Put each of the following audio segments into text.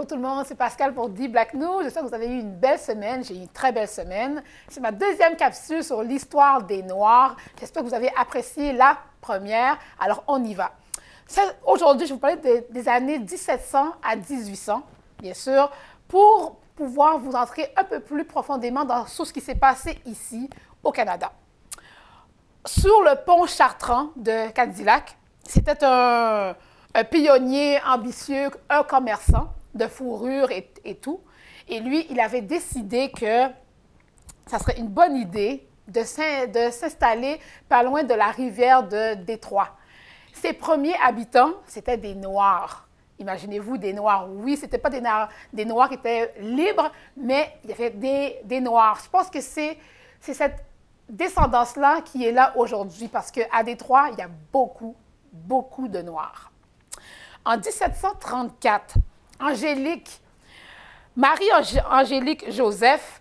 Bonjour tout le monde, c'est Pascal pour The Black News. J'espère que vous avez eu une belle semaine. J'ai eu une très belle semaine. C'est ma deuxième capsule sur l'histoire des Noirs. J'espère que vous avez apprécié la première. Alors, on y va. Aujourd'hui, je vais vous parler des années 1700 à 1800, bien sûr, pour pouvoir vous entrer un peu plus profondément dans tout ce qui s'est passé ici, au Canada. Sur le pont Chartrand de Cadillac, c'était un pionnier ambitieux, un commerçant de fourrure et tout. Et lui, il avait décidé que ça serait une bonne idée de s'installer pas loin de la rivière de Détroit. Ses premiers habitants, c'était des Noirs. Imaginez-vous des Noirs. Oui, ce n'étaient pas des Noirs qui étaient libres, mais il y avait des Noirs. Je pense que c'est cette descendance-là qui est là aujourd'hui parce qu'à Détroit, il y a beaucoup de Noirs. En 1734, Marie-Angélique Joseph,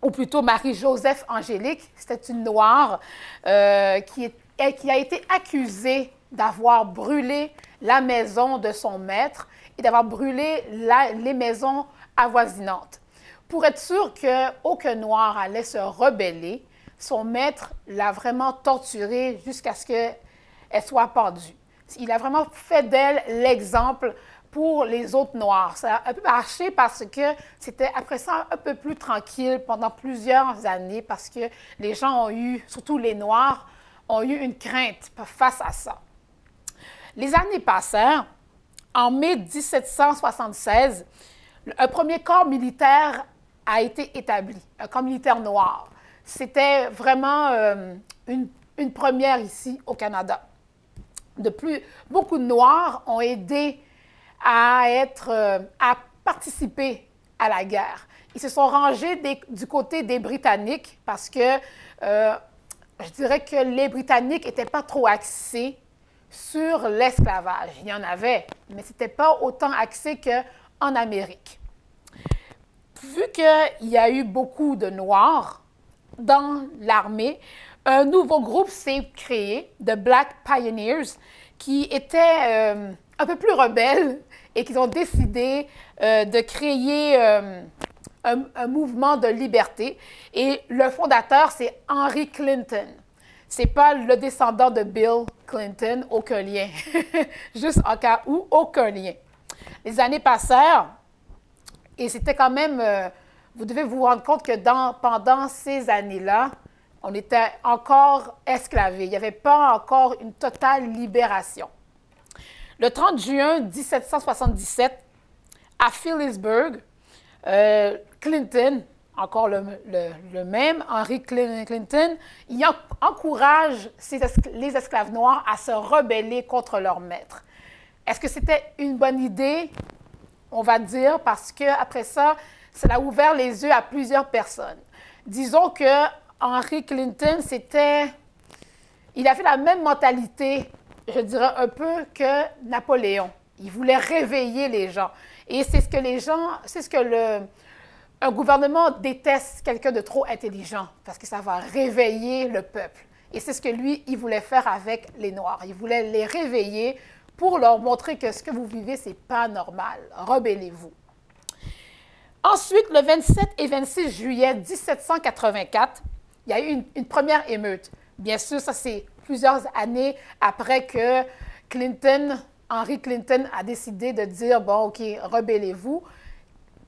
ou plutôt Marie-Joseph Angélique, c'était une Noire qui a été accusée d'avoir brûlé la maison de son maître et d'avoir brûlé les maisons avoisinantes. Pour être sûr qu'aucun Noir allait se rebeller, son maître l'a vraiment torturée jusqu'à ce qu'elle soit pendue. Il a vraiment fait d'elle l'exemple pour les autres Noirs. Ça a un peu marché parce que c'était après ça un peu plus tranquille pendant plusieurs années parce que les gens ont eu, surtout les Noirs, ont eu une crainte face à ça. Les années passèrent. En mai 1776, un premier corps militaire a été établi, un corps militaire noir. C'était vraiment une première ici au Canada. Beaucoup de Noirs ont aidé à participer à la guerre. Ils se sont rangés du côté des Britanniques parce que je dirais que les Britanniques n'étaient pas trop axés sur l'esclavage. Il y en avait, mais ce n'était pas autant axé qu'en Amérique. Vu qu'il y a eu beaucoup de Noirs dans l'armée, un nouveau groupe s'est créé, The Black Pioneers, qui était un peu plus rebelles et qui ont décidé de créer un mouvement de liberté. Et le fondateur, c'est Henry Clinton. Ce n'est pas le descendant de Bill Clinton, aucun lien. Juste en cas où, aucun lien. Les années passèrent et c'était quand même, vous devez vous rendre compte que pendant ces années-là, on était encore esclavés. Il n'y avait pas encore une totale libération. Le 30 juin 1777, à Phillipsburg, Clinton, encore le même, Henry Clinton, il encourage les esclaves noirs à se rebeller contre leur maître. Est-ce que c'était une bonne idée? On va dire, parce qu'après ça, cela a ouvert les yeux à plusieurs personnes. Disons que Henry Clinton, il avait la même mentalité, je dirais un peu, que Napoléon. Il voulait réveiller les gens. Et c'est ce que un gouvernement déteste quelqu'un de trop intelligent, parce que ça va réveiller le peuple. Et c'est ce que lui, il voulait faire avec les Noirs. Il voulait les réveiller pour leur montrer que ce que vous vivez, ce n'est pas normal. Rebellez-vous. Ensuite, le 27 et 26 juillet 1784, il y a eu une première émeute. Bien sûr, ça c'est plusieurs années après que Henry Clinton a décidé de dire, bon, OK, rebellez-vous.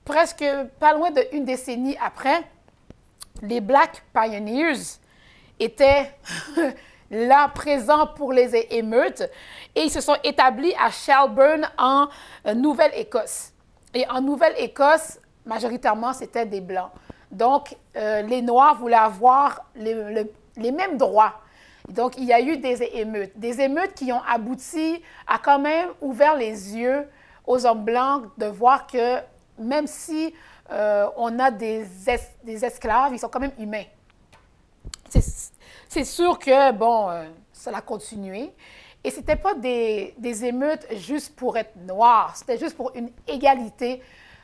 Presque pas loin d'une décennie après, les Black Pioneers étaient là, présents pour les émeutes, et ils se sont établis à Shelburne, en Nouvelle-Écosse. Et en Nouvelle-Écosse, majoritairement, c'était des Blancs. Donc, les Noirs voulaient avoir les mêmes droits. Donc, il y a eu des émeutes qui ont abouti à quand même ouvert les yeux aux hommes blancs de voir que même si on a des esclaves, ils sont quand même humains. C'est sûr que, bon, ça a continué. Et ce n'était pas des émeutes juste pour être noirs, c'était juste pour une égalité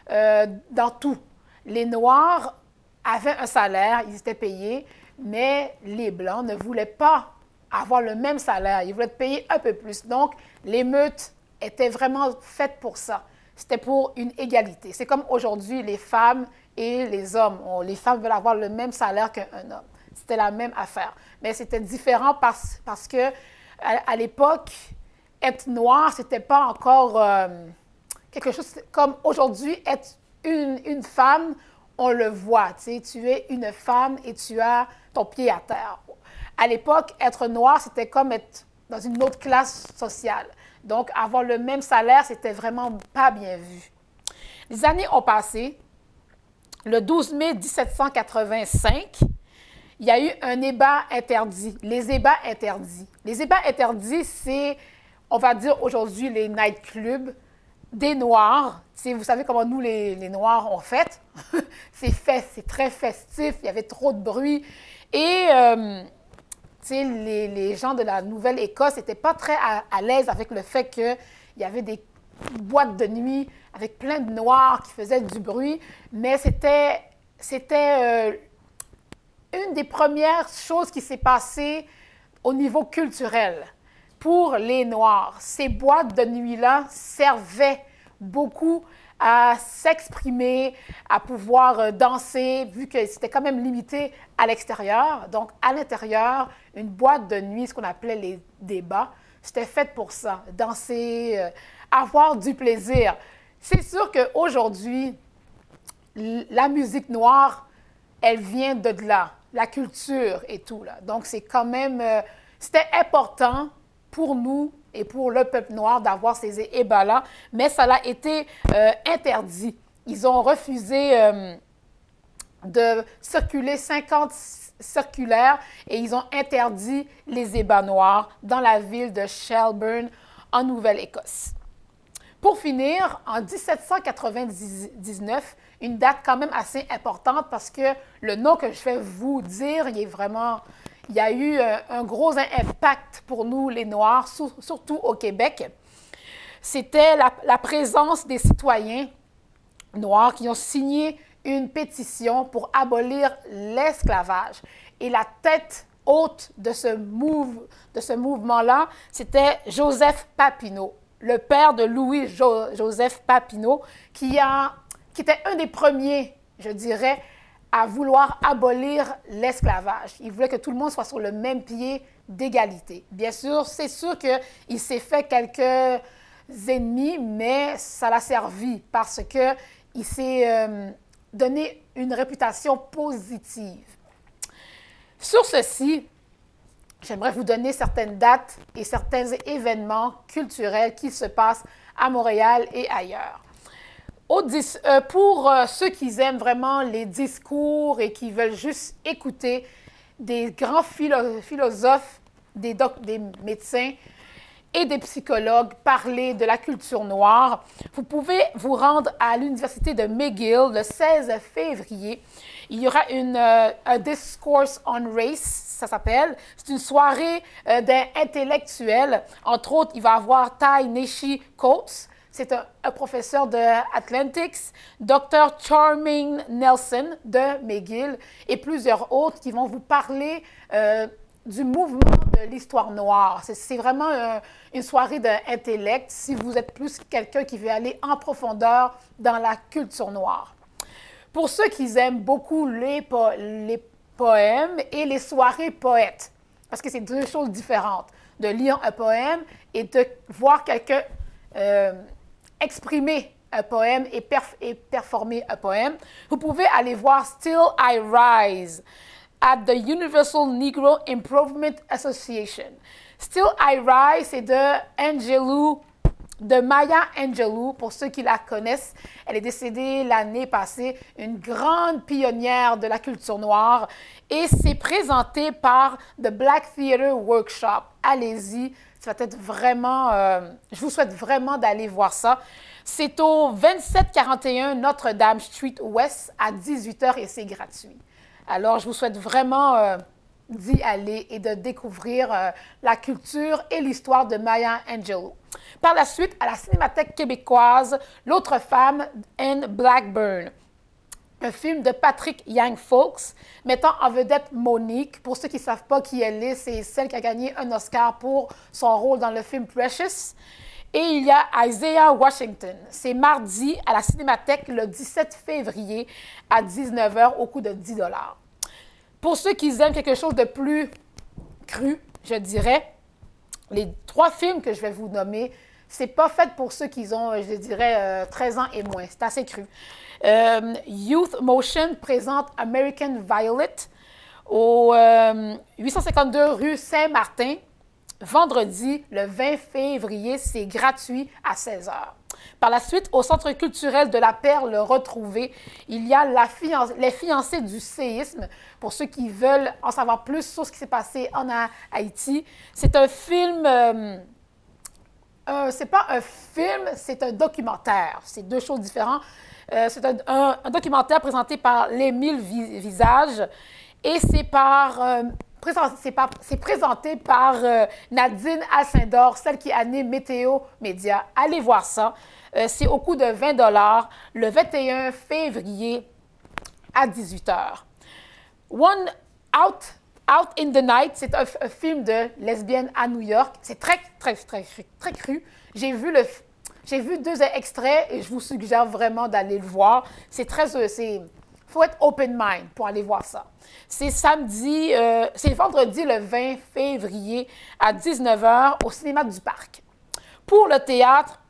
dans tout. Les Noirs avaient un salaire, ils étaient payés, mais les Blancs ne voulaient pas avoir le même salaire, ils voulaient être payés un peu plus. Donc, l'émeute était vraiment faite pour ça. c'était pour une égalité. C'est comme aujourd'hui, les femmes et les hommes. Les femmes veulent avoir le même salaire qu'un homme. C'était la même affaire. Mais c'était différent parce que à l'époque, être noir, c'était pas encore quelque chose comme aujourd'hui, être une femme, on le voit. Tu sais, tu es une femme et tu as ton pied à terre. À l'époque, être noir, c'était comme être dans une autre classe sociale. Donc, avoir le même salaire, c'était vraiment pas bien vu. Les années ont passé. Le 12 mai 1785, il y a eu un ébat interdit, les ébats interdits. Les ébats interdits, c'est, on va dire aujourd'hui, les nightclubs des Noirs. Vous savez comment nous, les Noirs, on fête. C'est très festif, il y avait trop de bruit. Et les gens de la Nouvelle-Écosse n'étaient pas très à l'aise avec le fait qu'il y avait des boîtes de nuit avec plein de Noirs qui faisaient du bruit. Mais c'était une des premières choses qui s'est passée au niveau culturel pour les Noirs. Ces boîtes de nuit-là servaient beaucoup à s'exprimer, à pouvoir danser, vu que c'était quand même limité à l'extérieur. Donc, à l'intérieur, une boîte de nuit, ce qu'on appelait les débats, c'était fait pour ça, danser, avoir du plaisir. C'est sûr qu'aujourd'hui, la musique noire, elle vient de là, la culture et tout. Là. Donc, c'est quand même, c'était important pour nous et pour le peuple noir d'avoir ces ébats-là, mais ça a été interdit. Ils ont refusé de circuler 50 circulaires et ils ont interdit les ébats noirs dans la ville de Shelburne, en Nouvelle-Écosse. Pour finir, en 1799, une date quand même assez importante parce que le nom que je vais vous dire, il y a eu un gros impact pour nous, les Noirs, surtout au Québec. C'était la présence des citoyens noirs qui ont signé une pétition pour abolir l'esclavage. Et la tête haute de ce mouvement-là, c'était Joseph Papineau, le père de Louis-Joseph Papineau, qui était un des premiers, je dirais, à vouloir abolir l'esclavage. Il voulait que tout le monde soit sur le même pied d'égalité. Bien sûr, c'est sûr qu'il s'est fait quelques ennemis, mais ça l'a servi parce qu'il s'est donné une réputation positive. Sur ceci, j'aimerais vous donner certaines dates et certains événements culturels qui se passent à Montréal et ailleurs. Pour ceux qui aiment vraiment les discours et qui veulent juste écouter des grands philosophes, des médecins et des psychologues parler de la culture noire, vous pouvez vous rendre à l'Université de McGill le 16 février. Il y aura un Discourse on Race, ça s'appelle. C'est une soirée d'intellectuels. Entre autres, il va y avoir Ta-Nehisi Coates. C'est un professeur de Athletics, Dr. Charming Nelson de McGill et plusieurs autres qui vont vous parler du mouvement de l'histoire noire. C'est vraiment une soirée d'intellect si vous êtes plus quelqu'un qui veut aller en profondeur dans la culture noire. Pour ceux qui aiment beaucoup les poèmes et les soirées poètes, parce que c'est deux choses différentes, de lire un poème et de voir quelqu'un exprimer un poème et performer un poème, vous pouvez aller voir Still I Rise at the Universal Negro Improvement Association. Still I Rise, c'est de Maya Angelou, pour ceux qui la connaissent. Elle est décédée l'année passée, une grande pionnière de la culture noire, et c'est présenté par The Black Theatre Workshop. Allez-y, ça va être vraiment, je vous souhaite vraiment d'aller voir ça. C'est au 2741 Notre-Dame Street Ouest à 18h et c'est gratuit. Alors, je vous souhaite vraiment d'y aller et de découvrir la culture et l'histoire de Maya Angelou. Par la suite, à la Cinémathèque québécoise, L'autre femme, Anne Blackburn, un film de Patrick Young-Folks mettant en vedette Monique. Pour ceux qui ne savent pas qui elle est, c'est celle qui a gagné un Oscar pour son rôle dans le film Precious. Et il y a Isaiah Washington. C'est mardi à la Cinémathèque le 17 février à 19 h au coût de 10 $. Pour ceux qui aiment quelque chose de plus cru, je dirais, les 3 films que je vais vous nommer, c'est pas fait pour ceux qui ont, je dirais, 13 ans et moins. C'est assez cru. Youth Motion présente American Violet au 852 rue Saint-Martin. Vendredi, le 20 février, c'est gratuit à 16 h. Par la suite, au Centre culturel de la Perle retrouvée, il y a les fiancés du séisme. Pour ceux qui veulent en savoir plus sur ce qui s'est passé en Haïti, c'est un film... c'est pas un film, c'est un documentaire. C'est 2 choses différentes. C'est un documentaire présenté par l'Émile Visage et c'est présenté par Nadine Alcindor, celle qui anime Météo Média. Allez voir ça. C'est au coût de 20 $ le 21 février à 18 h. One Out in the Night, c'est un film de lesbienne à New York. C'est très cru. J'ai vu 2 extraits et je vous suggère vraiment d'aller le voir. C'est faut être open mind pour aller voir ça. C'est vendredi le 20 février à 19 h au cinéma du Parc. Pour le théâtre,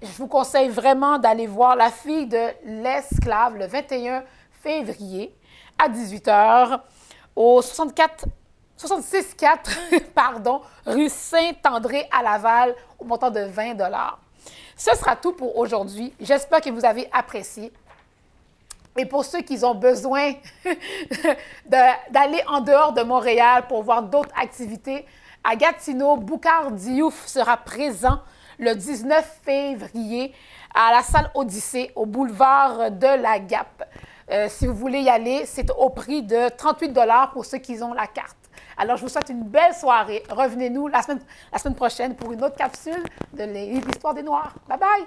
je vous conseille vraiment d'aller voir La fille de l'esclave le 21 février à 18 h au 66-4 rue Saint-André à Laval au montant de 20 $. Ce sera tout pour aujourd'hui. J'espère que vous avez apprécié. Et pour ceux qui ont besoin d'aller en dehors de Montréal pour voir d'autres activités, à Gatineau, Boucard Diouf sera présent le 19 février à la salle Odyssée au boulevard de la Gap. Si vous voulez y aller, c'est au prix de 38 $ pour ceux qui ont la carte. Alors, je vous souhaite une belle soirée. Revenez-nous la semaine prochaine pour une autre capsule de l'Histoire des Noirs. Bye bye!